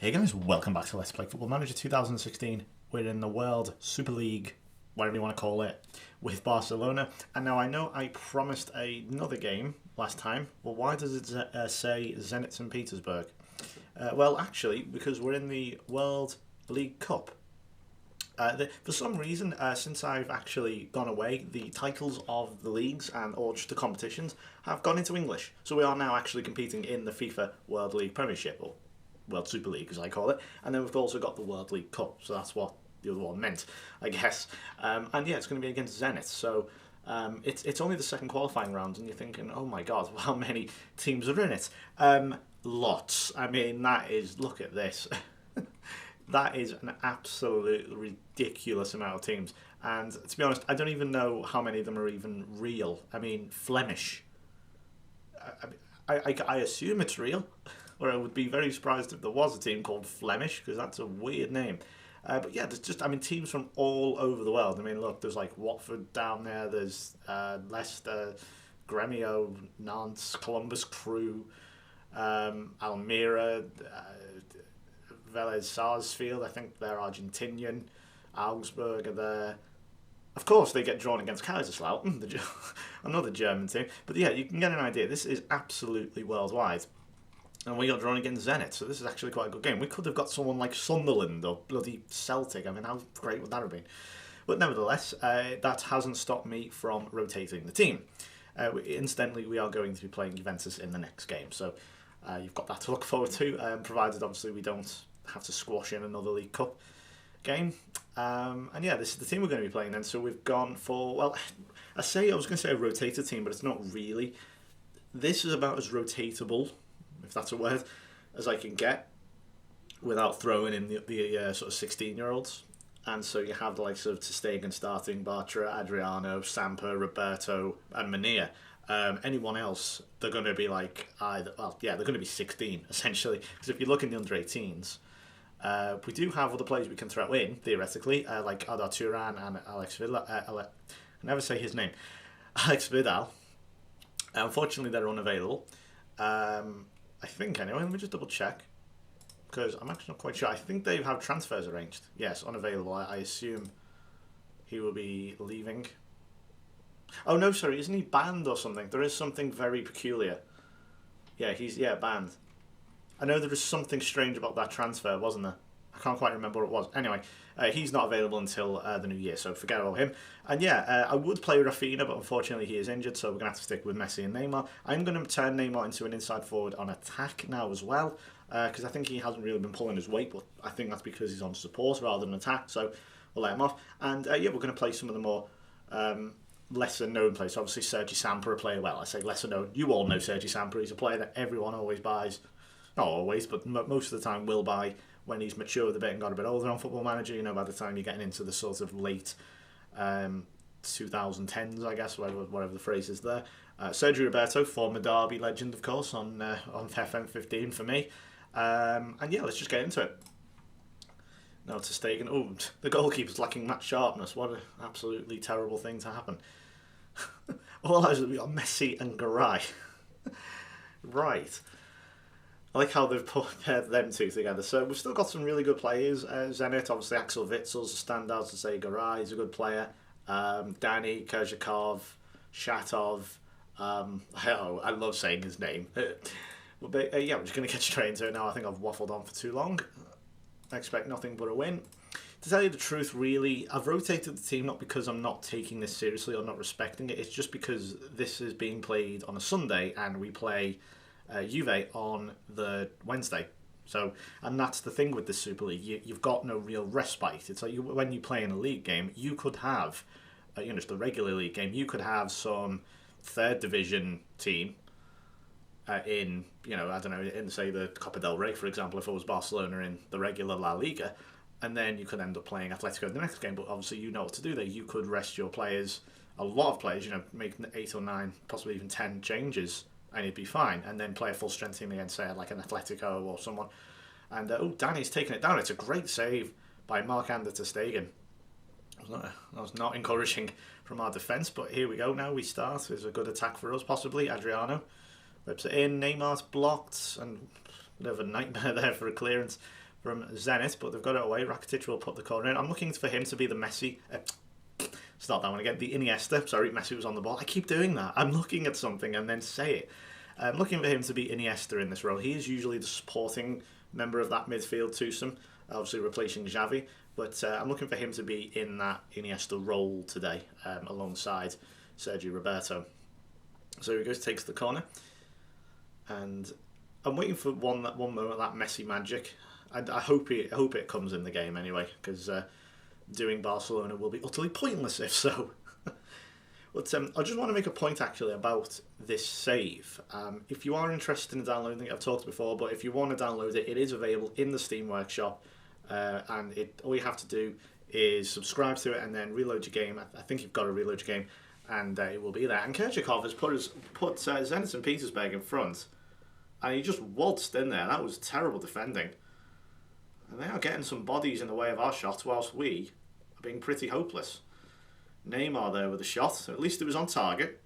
Hey guys, welcome back to Let's Play Football Manager 2016. We're in the World Super League, whatever you want to call it, with Barcelona. And now I know I promised another game last time. Well, why does it say Zenit St. Petersburg? Well, actually, because we're in the World League Cup. For some reason, since I've actually gone away, the titles of the leagues or just the competitions have gone into English. So we are now actually competing in the FIFA World League Premiership, or World Super League as I call it. And then we've also got the World League Cup, so that's what the other one meant, I guess. And yeah, it's going to be against Zenit. So it's only the second qualifying round, and you're thinking, oh my god, how many teams are in it? Lots. I mean, look at this. That is an absolute ridiculous amount of teams. And to be honest, I don't even know how many of them are even real. I mean, Flemish. I assume it's real, or I would be very surprised if there was a team called Flemish, because that's a weird name. But yeah, there's just, teams from all over the world. I mean, look, there's like Watford down there, there's Leicester, Gremio, Nantes, Columbus Crew, Almira, Vélez Sarsfield, I think they're Argentinian, Augsburg are there. Of course, they get drawn against Kaiserslautern, another German team. But yeah, you can get an idea. This is absolutely worldwide. And we got drawn against Zenit, so this is actually quite a good game. We could have got someone like Sunderland or bloody Celtic. I mean, how great would that have been? But nevertheless, that hasn't stopped me from rotating the team. Incidentally, we are going to be playing Juventus in the next game, so you've got that to look forward to, provided obviously we don't have to squash in another League Cup game. And yeah, this is the team we're going to be playing then. So we've gone for, well, I was going to say a rotated team, but it's not really. This is about as rotatable, if that's a word, as I can get without throwing in the sort of 16-year-olds. And so you have the likes of Ter Stegen starting, Bartra, Adriano, Samper, Roberto, and Mania. Anyone else, they're going to be like they're going to be 16 essentially. Because if you look in the under 18s, we do have other players we can throw in theoretically, like Adar Turan and Alex Vidal. I never say his name, Alex Vidal. Unfortunately, they're unavailable. I think anyway. Let me just double check, because I'm actually not quite sure. I think they have transfers arranged. Yes, unavailable. I assume he will be leaving. Oh no, sorry, isn't he banned or something? There is something very peculiar. Yeah, he's banned. I know there was something strange about that transfer, wasn't there? I can't quite remember what it was. Anyway, he's not available until the new year, so forget about him. And yeah, I would play Rafinha, but unfortunately he is injured, so we're going to have to stick with Messi and Neymar. I'm going to turn Neymar into an inside forward on attack now as well, because I think he hasn't really been pulling his weight, but I think that's because he's on support rather than attack, so we'll let him off. And yeah, we're going to play some of the more lesser known players. Obviously Sergi Samper, a player, well, I say lesser known, you all know Sergi Samper. He's a player that everyone always buys, not always, but most of the time will buy when he's matured a bit and got a bit older on Football Manager. You know, by the time you're getting into the sort of late 2010s, I guess, whatever the phrase is there. Sergio Roberto, former Derby legend, of course, on FM16 for me. And yeah, let's just get into it. Now Ter Stegen. Oh, the goalkeeper's lacking match sharpness. What an absolutely terrible thing to happen. All eyes will be on Messi and Garay. Right. I like how they've paired them two together. So we've still got some really good players. Zenit, obviously Axel Witzel's a standout, to say Garay is a good player. Danny, Kerzhakov, Shatov. I love saying his name. But yeah, we're just going to get straight into it now. I think I've waffled on for too long. I expect nothing but a win. To tell you the truth, really, I've rotated the team not because I'm not taking this seriously or not respecting it. It's just because this is being played on a Sunday and we play Juve on the Wednesday. So, and that's the thing with the Super League. You've got no real respite. It's like when you play in a league game, you could have, just a regular league game, you could have some third division team in, I don't know, in say the Copa del Rey, for example, if it was Barcelona in the regular La Liga, and then you could end up playing Atletico the next game. But obviously you know what to do there. You could rest your players, a lot of players, make 8 or 9, possibly even 10 changes, and you'd be fine, and then play a full strength team against, say, like an Atletico or someone. And Danny's taking it down. It's a great save by Marc-Andre Ter Stegen. That was not encouraging from our defence, but here we go. Now we start. There's a good attack for us, possibly. Adriano whips it in. Neymar's blocked, and a bit of a nightmare there for a clearance from Zenit, but they've got it away. Rakitic will put the corner in. I'm looking for him to be the Messi. Start that one again. The Iniesta. Sorry, Messi was on the ball. I keep doing that. I'm looking at something and then say it. I'm looking for him to be Iniesta in this role. He is usually the supporting member of that midfield twosome, obviously replacing Xavi. But I'm looking for him to be in that Iniesta role today, alongside Sergio Roberto. So here he goes, takes the corner. And I'm waiting for one moment, that Messi magic. I hope it comes in the game anyway, because doing Barcelona will be utterly pointless if so. But I just want to make a point actually about this save. If you are interested in downloading it, I've talked before, but if you want to download it, it is available in the Steam Workshop, and all you have to do is subscribe to it and then reload your game. I think you've got to reload your game, and it will be there. And Kirchhoff has put Zenit St. Petersburg in front, and he just waltzed in there. That was terrible defending. And they are getting some bodies in the way of our shots, whilst we are being pretty hopeless. Neymar there with a shot, so at least it was on target.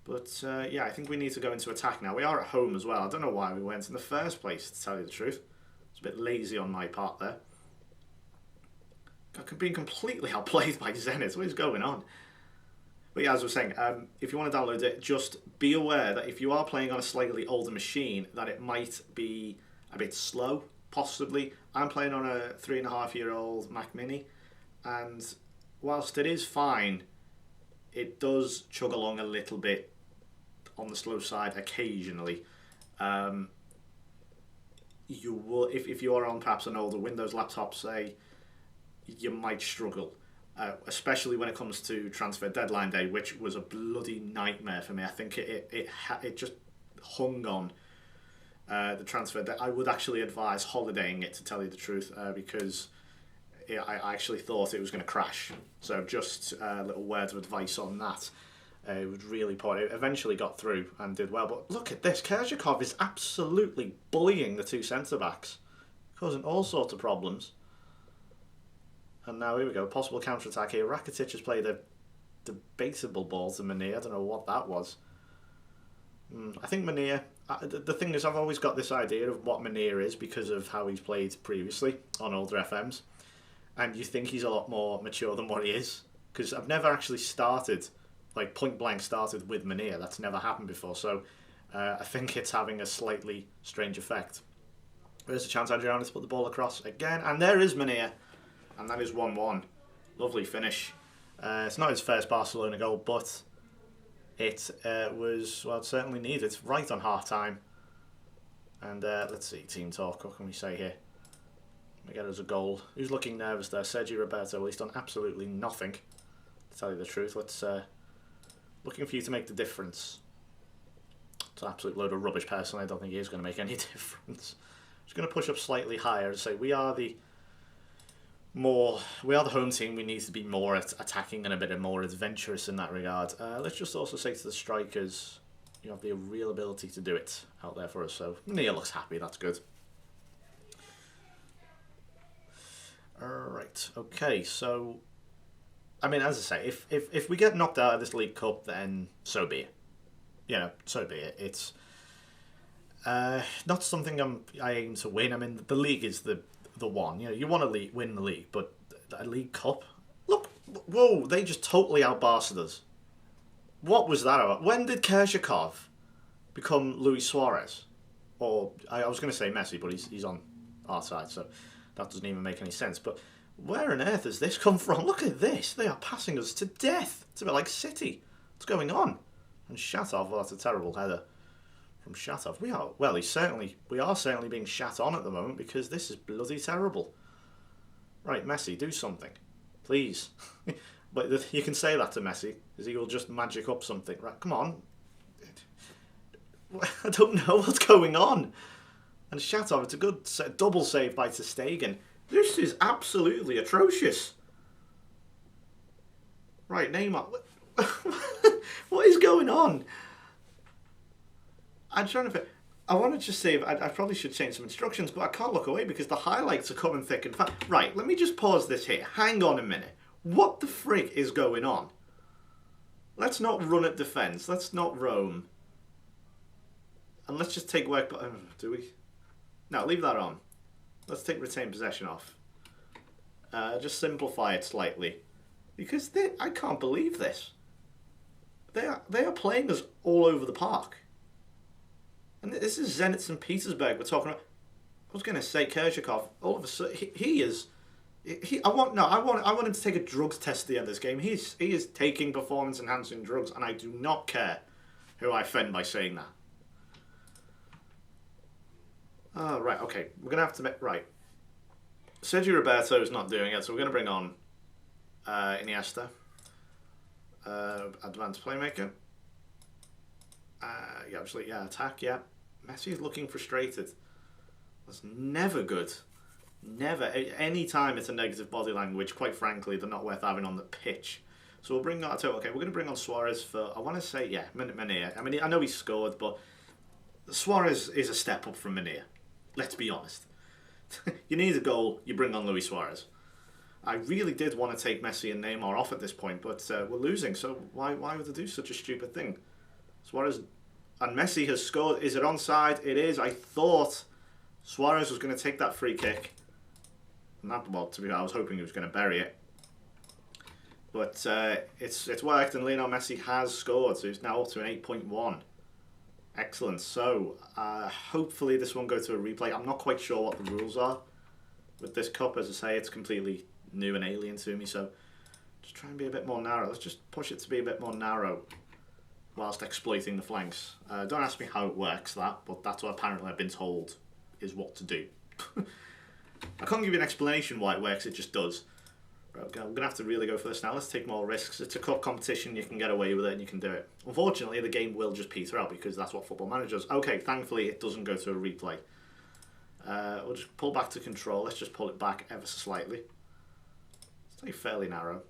But yeah, I think we need to go into attack now. We are at home as well. I don't know why we went in the first place, to tell you the truth. It's a bit lazy on my part there. I've been completely outplayed by Zenit. What is going on? But yeah, as I was saying, if you want to download it, just be aware that if you are playing on a slightly older machine, that it might be a bit slow, possibly. I'm playing on a 3.5-year-old Mac Mini, and whilst it is fine, it does chug along a little bit on the slow side occasionally. You will, if you are on perhaps an older Windows laptop, say, you might struggle, especially when it comes to transfer deadline day, which was a bloody nightmare for me. I think it just hung on the transfer day. I would actually advise holidaying it, to tell you the truth, because I actually thought it was going to crash. So just a little word of advice on that. It was really poor. It eventually got through and did well. But look at this. Kirchhoff is absolutely bullying the two centre-backs, causing all sorts of problems. And now here we go. Possible counter-attack here. Rakitic has played a debatable ball to Munir. I don't know what that was. I think Munir... The thing is, I've always got this idea of what Munir is because of how he's played previously on older FMs. And you think he's a lot more mature than what he is. Because I've never actually started, like point blank started with Munir. That's never happened before. So I think it's having a slightly strange effect. There's a chance Adriano to put the ball across again. And there is Munir. And that is 1-1. Lovely finish. It's not his first Barcelona goal, but it was, well, certainly needed. Right on half-time. And let's see, team talk. What can we say here? We get us a goal. Who's looking nervous there? Sergio Roberto. Well, he's done absolutely nothing, to tell you the truth. Let's looking for you to make the difference. It's an absolute load of rubbish, personally. I don't think he is going to make any difference. Just going to push up slightly higher and say we are the home team. We need to be more attacking and a bit more adventurous in that regard. Let's just also say to the strikers, you have the real ability to do it out there for us. So Neil looks happy. That's good. Alright, okay, so, I mean, as I say, if we get knocked out of this League Cup, then so be it. You know, so be it. It's not something I aim to win. I mean, the league is the one. You know, you want to win the league, but a League Cup? Look, whoa, they just totally out-Barca'd us. What was that about? When did Kirchhoff become Luis Suarez? Or, I was going to say Messi, but he's on our side, so that doesn't even make any sense. But where on earth has this come from? Look at this. They are passing us to death. It's a bit like City. What's going on? And Shatov, well, that's a terrible header from Shatov. We are certainly being shat on at the moment because this is bloody terrible. Right, Messi, do something. Please. But you can say that to Messi, because he will just magic up something. Right, come on. I don't know what's going on. And Shatov, it's a good double save by ter Stegen. This is absolutely atrocious. Right, Neymar. What is going on? I'm trying to... I want to just say, I probably should change some instructions, but I can't look away because the highlights are coming thick and fast. Right, let me just pause this here. Hang on a minute. What the frick is going on? Let's not run at defence. Let's not roam. And let's just take work... do we? No, leave that on. Let's take retain possession off. Just simplify it slightly. Because I can't believe this. They are playing us all over the park. And this is Zenit St. Petersburg we're talking about. I was going to say Kirchikov. All of a sudden, he is... I want him to take a drugs test at the end of this game. He is taking performance-enhancing drugs, and I do not care who I offend by saying that. Oh, right, okay. We're going to have to make... Right. Sergio Roberto is not doing it, so we're going to bring on Iniesta. Advanced playmaker. Attack, yeah. Messi is looking frustrated. That's never good. Never. Any time it's a negative body language, quite frankly, they're not worth having on the pitch. So we'll bring that to... Okay, we're going to bring on Suarez for... I want to say, yeah, Manea. I mean, I know he scored, but Suarez is a step up from Manea. Let's be honest. You need a goal, you bring on Luis Suarez. I really did want to take Messi and Neymar off at this point, but we're losing, so why would they do such a stupid thing? Suarez and Messi has scored. Is it onside? It is. I thought Suarez was going to take that free kick. To be honest, I was hoping he was going to bury it. But it's worked, and Lionel Messi has scored, so he's now up to an 8.1. Excellent. So, hopefully this won't go to a replay. I'm not quite sure what the rules are with this cup. As I say, it's completely new and alien to me, so just try and be a bit more narrow. Let's just push it to be a bit more narrow whilst exploiting the flanks. Don't ask me how it works, but that's what apparently I've been told is what to do. I can't give you an explanation why it works, it just does. We're going to have to really go for this now. Let's take more risks. It's a cup competition, you can get away with it and you can do it. Unfortunately, the game will just peter out because that's what Football Manager does. Okay, thankfully it doesn't go to a replay. We'll just pull back to control. Let's just pull it back ever so slightly. Stay fairly narrow.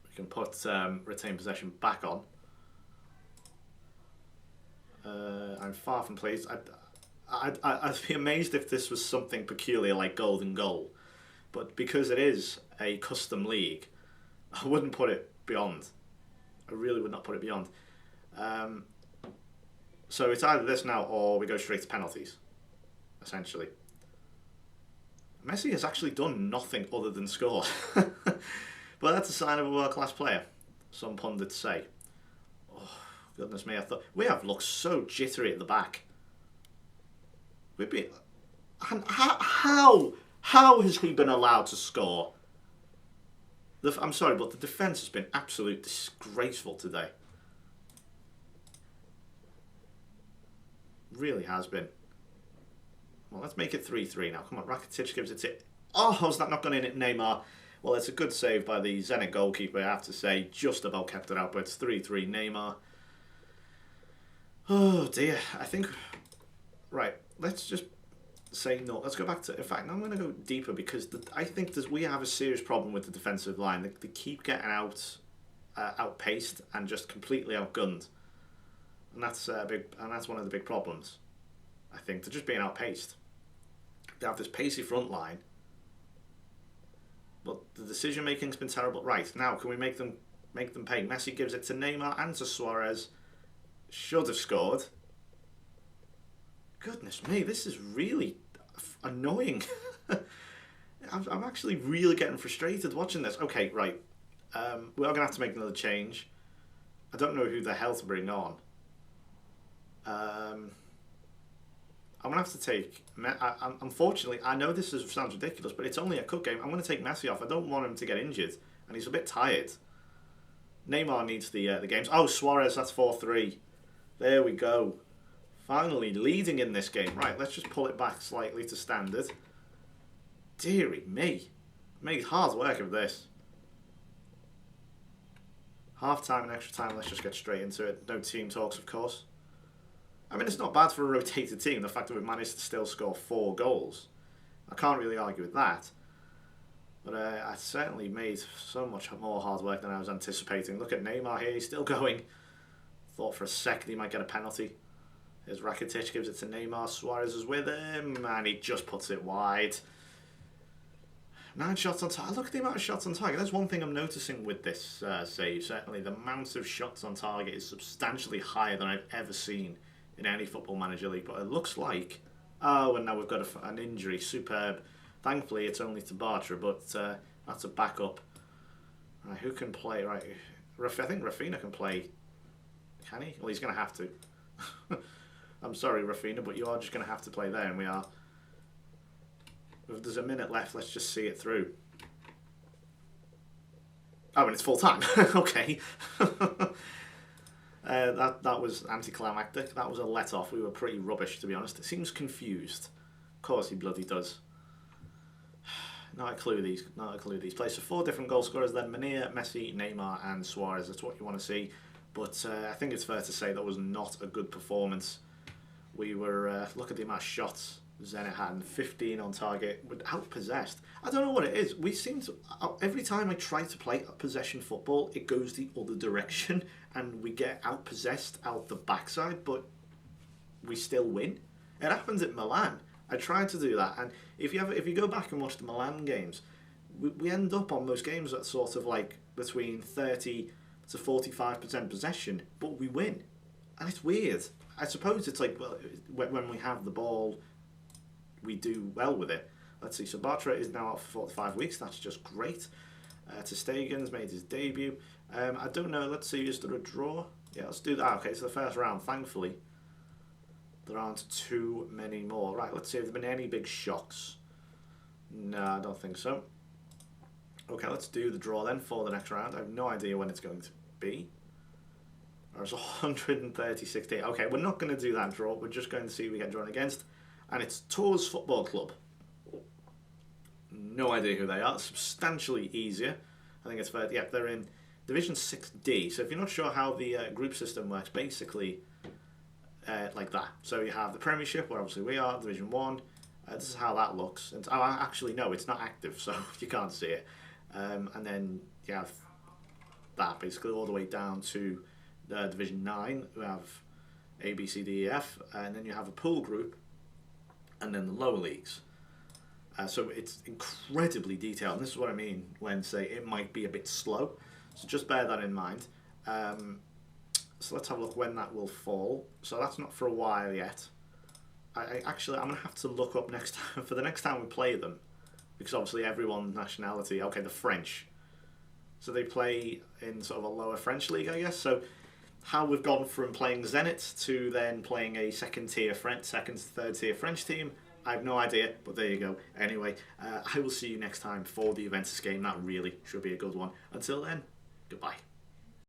We can put retain possession back on. I'm far from pleased. I'd be amazed if this was something peculiar like golden goal. But because it is a custom league, I wouldn't put it beyond. I really would not put it beyond. So it's either this now or we go straight to penalties, essentially. Messi has actually done nothing other than score. But that's a sign of a world-class player, some pundits say. Oh, goodness me, I thought... We have looked so jittery at the back. We've been... How has he been allowed to score? I'm sorry, but the defence has been absolutely disgraceful today. Really has been. Well, let's make it 3-3 now. Come on, Rakitic gives it to... Oh, is that not gone in at Neymar? Well, it's a good save by the Zenit goalkeeper, I have to say. Just about kept it out, but it's 3-3 Neymar. Oh, dear. I think... Right, let's just... say no. Let's go back to... In fact, I'm going to go deeper because I think we have a serious problem with the defensive line. They keep getting outpaced and just completely outgunned, and that's big. And that's one of the big problems. I think they're just being outpaced. They have this pacey front line, but the decision making's been terrible. Right now, can we make them pay? Messi gives it to Neymar and to Suarez. Should have scored. Goodness me, this is really annoying. I'm actually really getting frustrated watching this. Okay, right. We are going to have to make another change. I don't know who the hell to bring on. I'm going to have to take... Unfortunately, I know this sounds ridiculous, but it's only a cup game. I'm going to take Messi off. I don't want him to get injured, and he's a bit tired. Neymar needs the games. Oh, Suarez, that's 4-3. There we go. Finally leading in this game. Right, let's just pull it back slightly to standard. Deary me. Made hard work of this. Half time and extra time, let's just get straight into it. No team talks, of course. I mean, it's not bad for a rotated team, the fact that we've managed to still score 4 goals. I can't really argue with that. But I certainly made so much more hard work than I was anticipating. Look at Neymar here, he's still going. Thought for a second he might get a penalty. Here's Rakitic, gives it to Neymar. Suarez is with him, and he just puts it wide. 9 shots on target. Look at the amount of shots on target. That's one thing I'm noticing with this save. Certainly, the amount of shots on target is substantially higher than I've ever seen in any Football Manager league. But it looks like Oh, and now we've got an injury. Superb. Thankfully, it's only to Bartra, but that's a backup. Right, who can play? Right, I think Rafinha can play. Can he? Well, he's going to have to. I'm sorry, Rafinha, but you are just going to have to play there, and we are. If there's a minute left, let's just see it through. Oh, and it's full time. Okay. That was anticlimactic. That was a let off. We were pretty rubbish, to be honest. It seems confused. Of course he bloody does. Not a clue these. Not a clue these plays. So 4 different goal scorers then: Mania, Messi, Neymar, and Suarez. That's what you want to see. But I think it's fair to say that was not a good performance. We were look at the amount of shots Zenit had, 15 on target, but outpossessed. I don't know what it is. We seem to every time I try to play possession football, it goes the other direction, and we get outpossessed out the backside, but we still win. It happens at Milan. I tried to do that, and if you go back and watch the Milan games, we end up on most games at sort of like between 30 to 45% possession, but we win, and it's weird. I suppose it's like, well, when we have the ball, we do well with it. Let's see. So Bartra is now out for 45 weeks. That's just great. Ter Stegen's made his debut. I don't know. Let's see. Is there a draw? Yeah, let's do that. Okay, so the first round. Thankfully, there aren't too many more. Right. Let's see if there's been any big shocks. No, I don't think so. Okay, let's do the draw then for the next round. I have no idea when it's going to be. There's 136 days. Okay, we're not going to do that draw. We're just going to see who we get drawn against. And it's Tours Football Club. No idea who they are. Substantially easier. I think it's fair. Yeah, they're in Division 6D. So if you're not sure how the group system works, basically like that. So you have the Premiership, where obviously we are, Division 1. This is how that looks. And actually, no, it's not active, so you can't see it. And then you have that basically all the way down to Division 9. We have A, B, C, D, E, F. And then you have a pool group. And then the lower leagues. So it's incredibly detailed. And this is what I mean when say it might be a bit slow. So just bear that in mind. So let's have a look when that will fall. So that's not for a while yet. I'm going to have to look up next time for the next time we play them, because obviously everyone's nationality. Okay, the French. So they play in sort of a lower French league, I guess. So how we've gone from playing Zenit to then playing a second to third tier French team, I have no idea, but there you go. Anyway, I will see you next time for the Juventus game. That really should be a good one. Until then, goodbye.